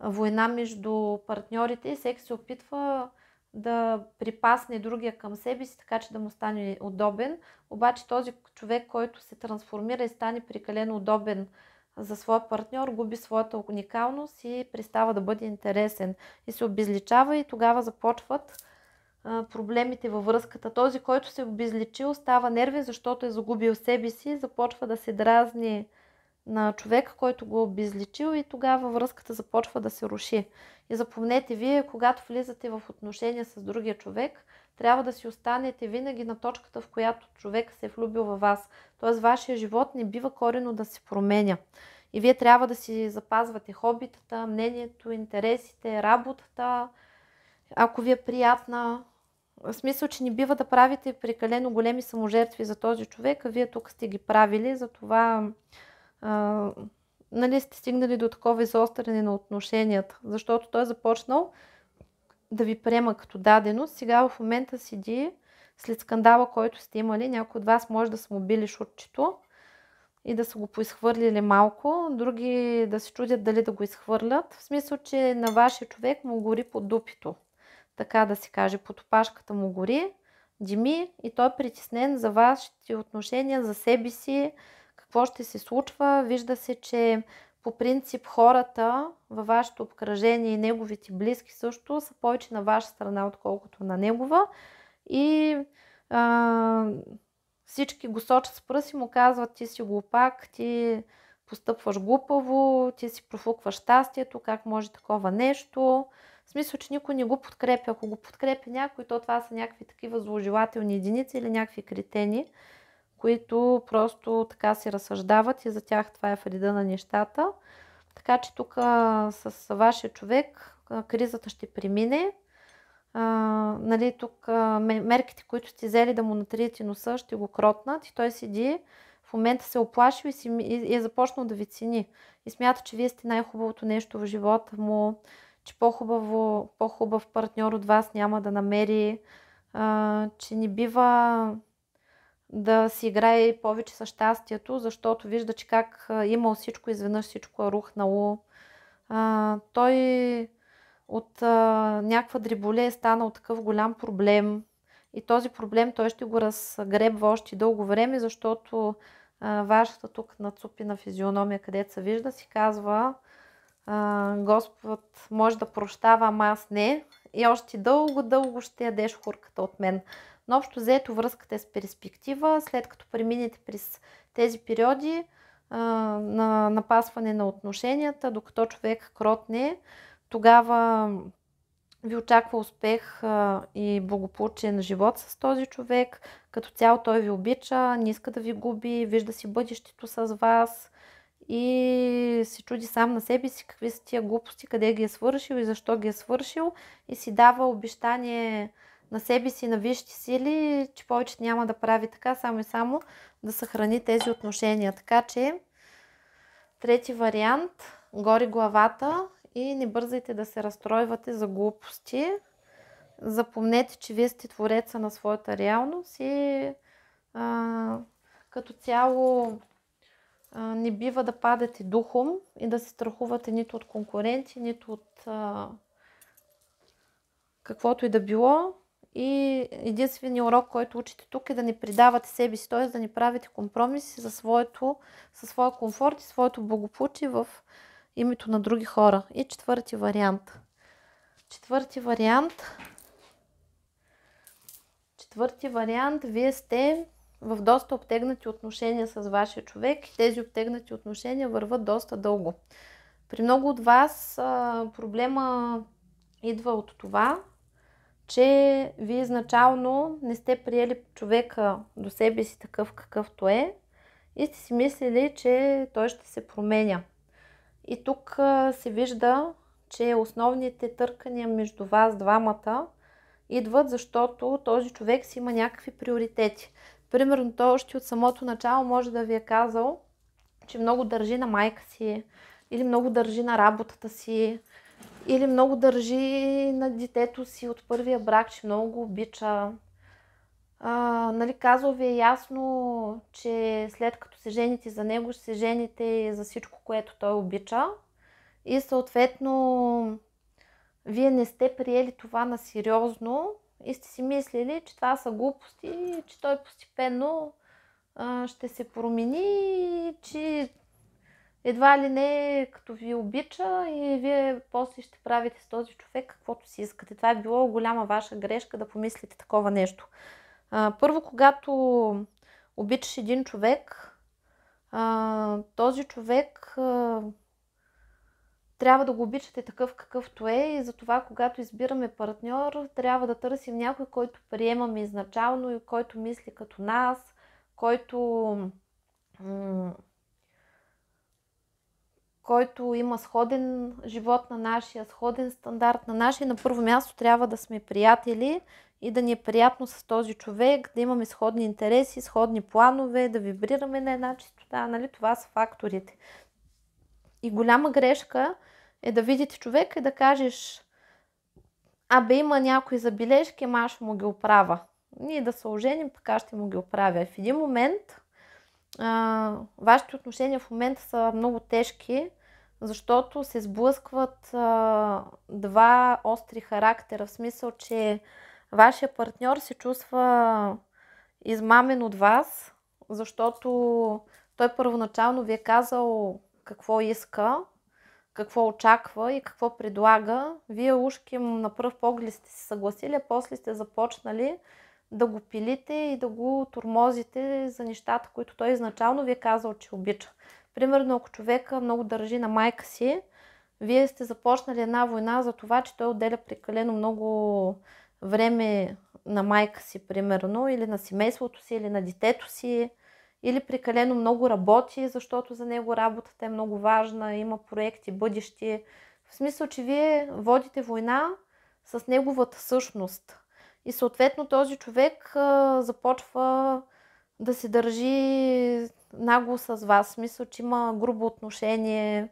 война между партньорите и всеки се опитва да припасне другия към себе си, така че да му стане удобен. Обаче този човек, който се трансформира и стане прекалено удобен за своя партньор, губи своята уникалност и престава да бъде интересен. И се обезличава и тогава започват проблемите във връзката. Този, който се обезличил, става нервен, защото е загубил себе си, започва да се дразни на човека, който го е обезличил и тогава връзката започва да се руши. И запомнете, вие, когато влизате в отношения с другия човек, трябва да си останете винаги на точката, в която човек се е влюбил във вас. Тоест, вашия живот не бива коренно да се променя. И вие трябва да си запазвате хобитата, мнението, интересите, работата, ако ви е приятна. В смисъл, че не бива да правите прекалено големи саможертви за този човек, а вие тук сте ги правили, затова нали, сте стигнали до такова изостряне на отношенията, защото той е започнал да ви приема като даденост. Сега в момента седи след скандала, който сте имали. Някои от вас може да са му били шутчето и да са го поизхвърлили малко, други да се чудят дали да го изхвърлят. В смисъл, че на вашия човек му гори под дупито, така да се каже, под опашката му гори, дими и той е притеснен за вашите отношения, за себе си, какво ще се случва. Вижда се, че по принцип хората във вашето обкръжение и неговите близки също са повече на ваша страна, отколкото на негова. И всички го сочат с пръст и му казват: ти си глупак, ти постъпваш глупаво, ти си профукваш щастието, как може такова нещо. В смисъл, че никой не го подкрепя. Ако го подкрепя някой, то това са някакви такива зложелателни единици или някакви кретени, които просто така се разсъждават и за тях това е вреда на нещата. Така че тук с вашия човек кризата ще премине. Нали, тук мерките, които сте взели да му натриете носа, ще го кротнат и той седи, в момента се оплашил и е започнал да ви цени. И смята, че вие сте най-хубавото нещо в живота му, че по-хубав партньор от вас няма да намери, че не бива да си играе повече със щастието, защото вижда, че как имал всичко, изведнъж всичко е рухнало. Той от някаква дреболе е станал такъв голям проблем и този проблем той ще го разгребва още дълго време, защото вашата тук нацупина физиономия, където се вижда, си казва: Господ може да прощава, ама аз не, и още дълго ще ядеш хурката от мен. Но общо взето връзката е с перспектива. След като преминете през тези периоди на напасване на отношенията, докато човек кротне, тогава ви очаква успех и благополучен живот с този човек. Като цяло той ви обича, не иска да ви губи, вижда си бъдещето с вас и се чуди сам на себе си какви са тия глупости, къде ги е свършил и защо ги е свършил, и си дава обещание на себе си, на висшите сили, че повече няма да прави така, само и само да съхрани тези отношения. Така че трети вариант, гори главата и не бързайте да се разстройвате за глупости. Запомнете, че вие сте твореца на своята реалност и като цяло не бива да падате духом и да се страхувате нито от конкуренти, нито от каквото и да било. И единственият урок, който учите тук, е да не предавате себе си, т.е. да не правите компромиси със своя комфорт и своето благополучие в името на други хора. И четвърти вариант. Четвърти вариант, вие сте в доста обтегнати отношения с вашия човек и тези обтегнати отношения върват доста дълго. При много от вас проблема идва от това, че вие изначално не сте приели човека до себе си такъв какъвто е и сте си мислили, че той ще се променя. И тук се вижда, че основните търкания между вас двамата идват, защото този човек си има някакви приоритети. Примерно той още от самото начало може да ви е казал, че много държи на майка си, или много държи на работата си, или много държи на детето си от първия брак, че много го обича. Нали, казал ви е ясно, че след като се жените за него, ще се жените за всичко, което той обича. И съответно, вие не сте приели това на сериозно и сте си мислили, че това са глупости и че той постепенно ще се промени, че едва ли не като ви обича и вие после ще правите с този човек каквото си искате. Това е било голяма ваша грешка да помислите такова нещо. Първо, когато обичаш един човек, този човек трябва да го обичате такъв какъвто е и затова, когато избираме партньор, трябва да търсим някой, който приемаме изначално и който мисли като нас, който има сходен живот на нашия, сходен стандарт на нашия. На първо място трябва да сме приятели и да ни е приятно с този човек, да имаме сходни интереси, сходни планове, да вибрираме на една чистота. Нали? Това са факторите. И голяма грешка е да видите човек и да кажеш: има някои забележки, аз ще му ги оправя. Ние да се оженим, така ще му ги оправя. В един момент вашите отношения в момента са много тежки, защото се сблъскват два остри характера, в смисъл, че вашия партньор се чувства измамен от вас, защото той първоначално ви е казал какво иска, какво очаква и какво предлага. Вие ушким на пръв поглед сте се съгласили, а после сте започнали да го пилите и да го тормозите за нещата, които той изначално ви е казал, че обича. Примерно, ако човека много държи на майка си, вие сте започнали една война за това, че той отделя прекалено много време на майка си, примерно, или на семейството си, или на детето си, или прекалено много работи, защото за него работата е много важна, има проекти, бъдещи. В смисъл, че вие водите война с неговата същност. И съответно този човек започва да се държи нагло с вас. В смисъл, че има грубо отношение,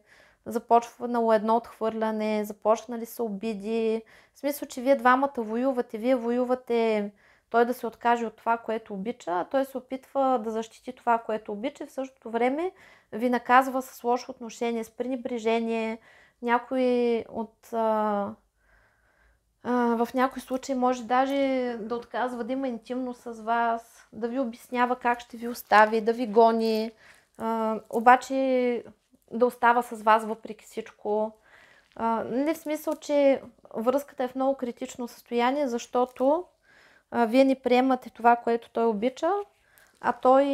започва на едно отхвърляне, започнали са обиди. В смисъл, че вие двамата воювате. Вие воювате той да се откаже от това, което обича, а той се опитва да защити това, което обича. В същото време ви наказва с лошо отношение, с пренебрежение. В някои случаи може даже да отказва да има интимно с вас, да ви обяснява как ще ви остави, да ви гони, обаче да остава с вас въпреки всичко. Не в смисъл, че връзката е в много критично състояние, защото вие не приемате това, което той обича, а той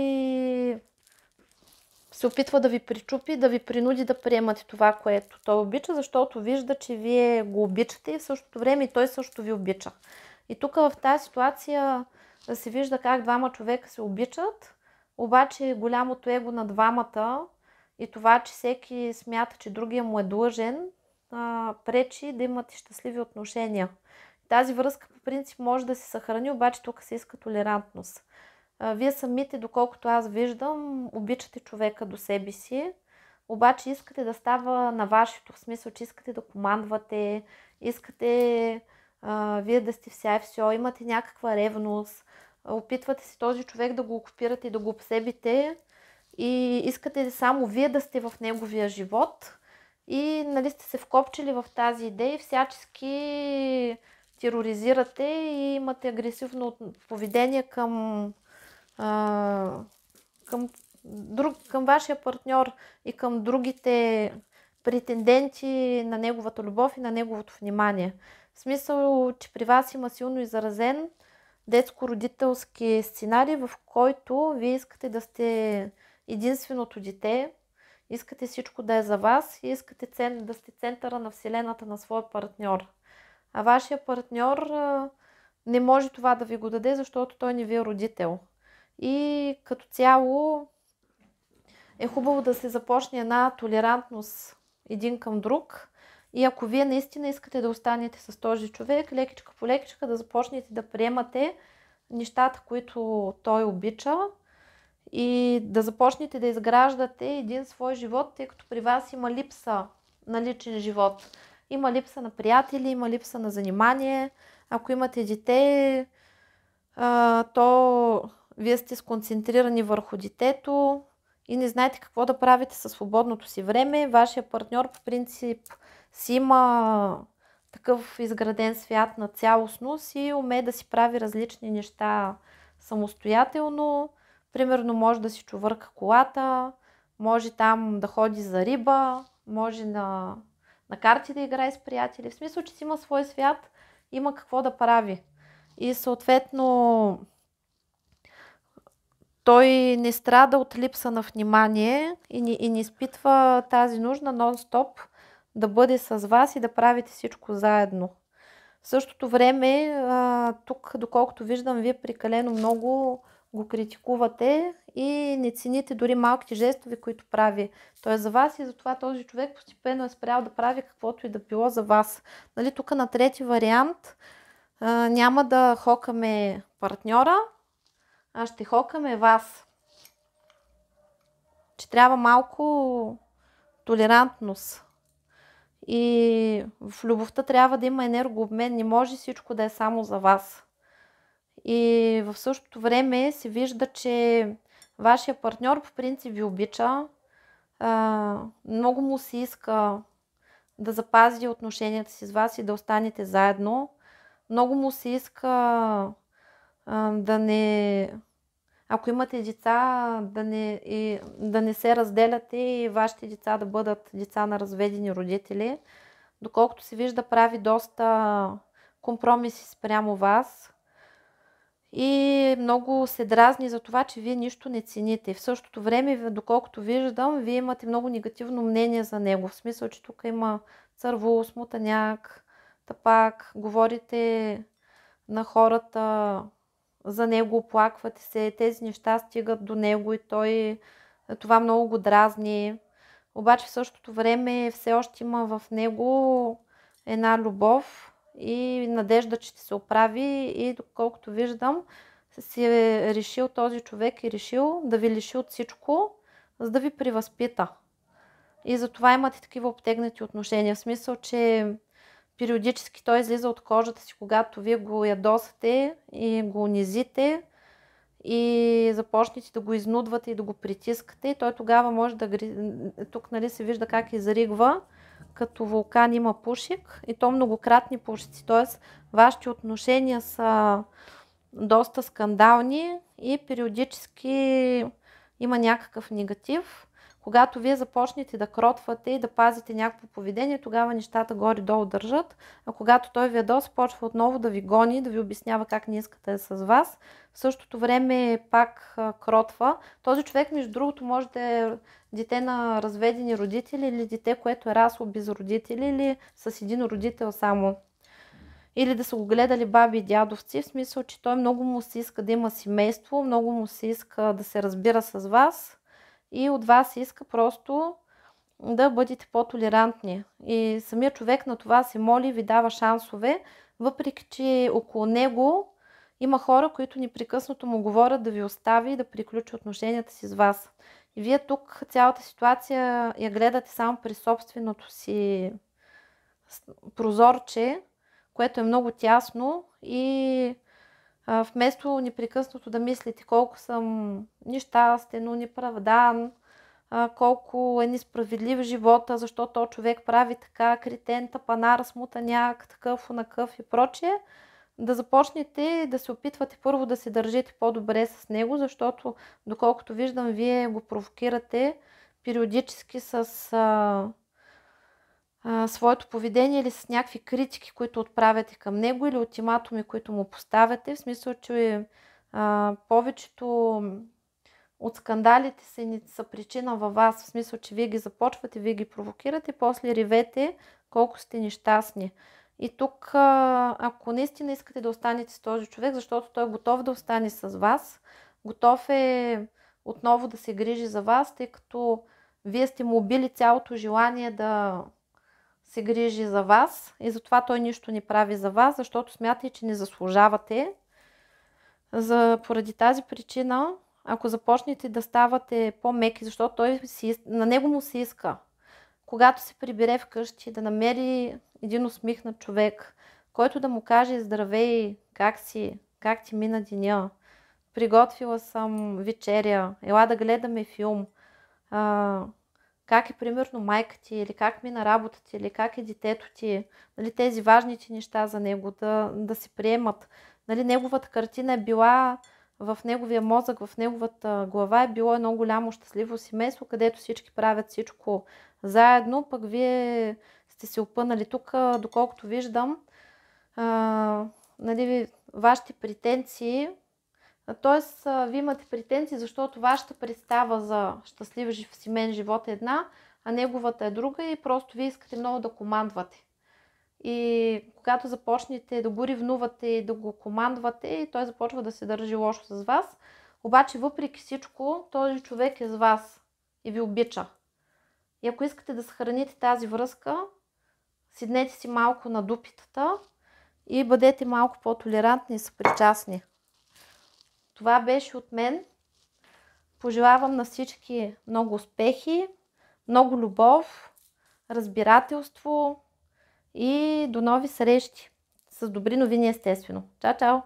се опитва да ви причупи, да ви принуди да приемате това, което той обича, защото вижда, че вие го обичате и в същото време и той също ви обича. И тук в тази ситуация се вижда как двама човека се обичат, обаче голямото его на двамата и това, че всеки смята, че другия му е длъжен, пречи да имате щастливи отношения. Тази връзка по принцип може да се съхрани, обаче тук се иска толерантност. Вие самите, доколкото аз виждам, обичате човека до себе си, обаче искате да става на вашето, в смисъл, че искате да командвате, искате вие да сте вся и все, имате някаква ревност, опитвате се този човек да го окупирате и да го обсебите и искате само вие да сте в неговия живот и нали, сте се вкопчили в тази идея и всячески тероризирате и имате агресивно поведение към вашия партньор и към другите претенденти на неговата любов и на неговото внимание. В смисъл, че при вас има силно изразен детско-родителски сценарий, в който вие искате да сте единственото дете, искате всичко да е за вас и искате да сте центъра на вселената на своя партньор. А вашия партньор не може това да ви го даде, защото той не ви е родител. И като цяло е хубаво да се започне една толерантност един към друг. И ако вие наистина искате да останете с този човек, лекичка по лекичка да започнете да приемате нещата, които той обича и да започнете да изграждате един свой живот, тъй като при вас има липса на личен живот. Има липса на приятели, има липса на занимание. Ако имате дете, то вие сте сконцентрирани върху детето и не знаете какво да правите със свободното си време. Вашия партньор по принцип си има такъв изграден свят на цялостност и умее да си прави различни неща самостоятелно. Примерно може да си чувърка колата, може там да ходи за риба, може на карти да играе с приятели. В смисъл, че си има свой свят, има какво да прави. И съответно той не страда от липса на внимание и не изпитва тази нужда нон-стоп да бъде с вас и да правите всичко заедно. В същото време, тук, доколкото виждам, вие прекалено много го критикувате и не цените дори малките жестове, които прави той за вас и затова този човек постепенно е спрял да прави каквото и да било за вас. Нали, тук на трети вариант няма да хокаме партньора, а ще хокаме вас. Че трябва малко толерантност. И в любовта трябва да има енергообмен. Не може всичко да е само за вас. И в същото време се вижда, че вашия партньор по принцип ви обича. Много му се иска да запази отношенията си с вас и да останете заедно. Много му се иска да не... Ако имате деца, да не се разделяте и вашите деца да бъдат деца на разведени родители. Доколкото се вижда, прави доста компромиси спрямо вас. И много се дразни за това, че вие нищо не цените. В същото време, доколкото виждам, вие имате много негативно мнение за него. В смисъл, че тук има цървул, смутаняк, тапак, говорите на хората за него, оплаквате се, тези неща стигат до него и той това много го дразни. Обаче в същото време все още има в него една любов и надежда, че ще се оправи и доколкото виждам, си е решил този човек и решил да ви лиши от всичко, за да ви превъзпита. И затова имате такива обтегнати отношения. В смисъл, че периодически той излиза от кожата си, когато вие го ядосате и го унизите и започнете да го изнудвате и да го притискате. И той тогава може да... Тук нали, се вижда как изригва, като вулкан има пушек и то многократни пушици. Т.е. вашите отношения са доста скандални и периодически има някакъв негатив. Когато вие започнете да кротвате и да пазите някакво поведение, тогава нещата горе-долу държат. А когато той ви ядоса, почва отново да ви гони, да ви обяснява как не искате да е с вас. В същото време пак кротва. Този човек, между другото, може да е дете на разведени родители или дете, което е расло без родители или с един родител само. Или да са го гледали баби и дядовци, в смисъл, че той много му се иска да има семейство, много му се иска да се разбира с вас и от вас иска просто да бъдете по-толерантни. И самият човек на това се моли, ви дава шансове, въпреки че около него има хора, които непрекъснато му говорят да ви остави и да приключи отношенията си с вас. И вие тук цялата ситуация я гледате само при собственото си прозорче, което е много тясно и вместо непрекъснато да мислите колко съм нещастен, неправдан, колко е несправедлив живота, защо то човек прави така, кретен, тапанар, смутаняк, такъв, онакъв и прочее, да започнете да се опитвате първо да се държите по-добре с него, защото доколкото виждам, вие го провокирате периодически с своето поведение или с някакви критики, които отправяте към него или ултиматуми, които му поставяте, в смисъл, че повечето от скандалите са причина във вас, в смисъл, че вие ги започвате, вие ги провокирате, после ревете колко сте нещастни. И тук, ако наистина искате да останете с този човек, защото той е готов да остане с вас, готов е отново да се грижи за вас, тъй като вие сте му убили цялото желание да се грижи за вас и затова той нищо не прави за вас, защото смятате, че не заслужавате. Поради тази причина, ако започнете да ставате по-меки, защото на него му се иска, когато се прибере вкъщи, да намери един усмихнат човек, който да му каже: здравей, как ти мина деня, приготвила съм вечеря, ела да гледаме филм, как е примерно майка ти, или как мина работата ти, или как е детето ти, нали, тези важните неща за него да се приемат. Нали, неговата картина е била в неговия мозък, в неговата глава е било едно голямо щастливо семейство, където всички правят всичко заедно, пък вие сте се опънали тук, доколкото виждам, нали, вашите претенции, т.е. вие имате претенции, защото вашата представа за щастлив семейен живот е една, а неговата е друга и просто вие искате много да командвате. И когато започнете да го ревнувате и да го командвате, той започва да се държи лошо с вас. Обаче въпреки всичко, този човек е с вас и ви обича. И ако искате да съхраните тази връзка, седнете си малко на дупитата и бъдете малко по-толерантни и съпричастни. Това беше от мен. Пожелавам на всички много успехи, много любов, разбирателство и до нови срещи. С добри новини, естествено. Чао, чао!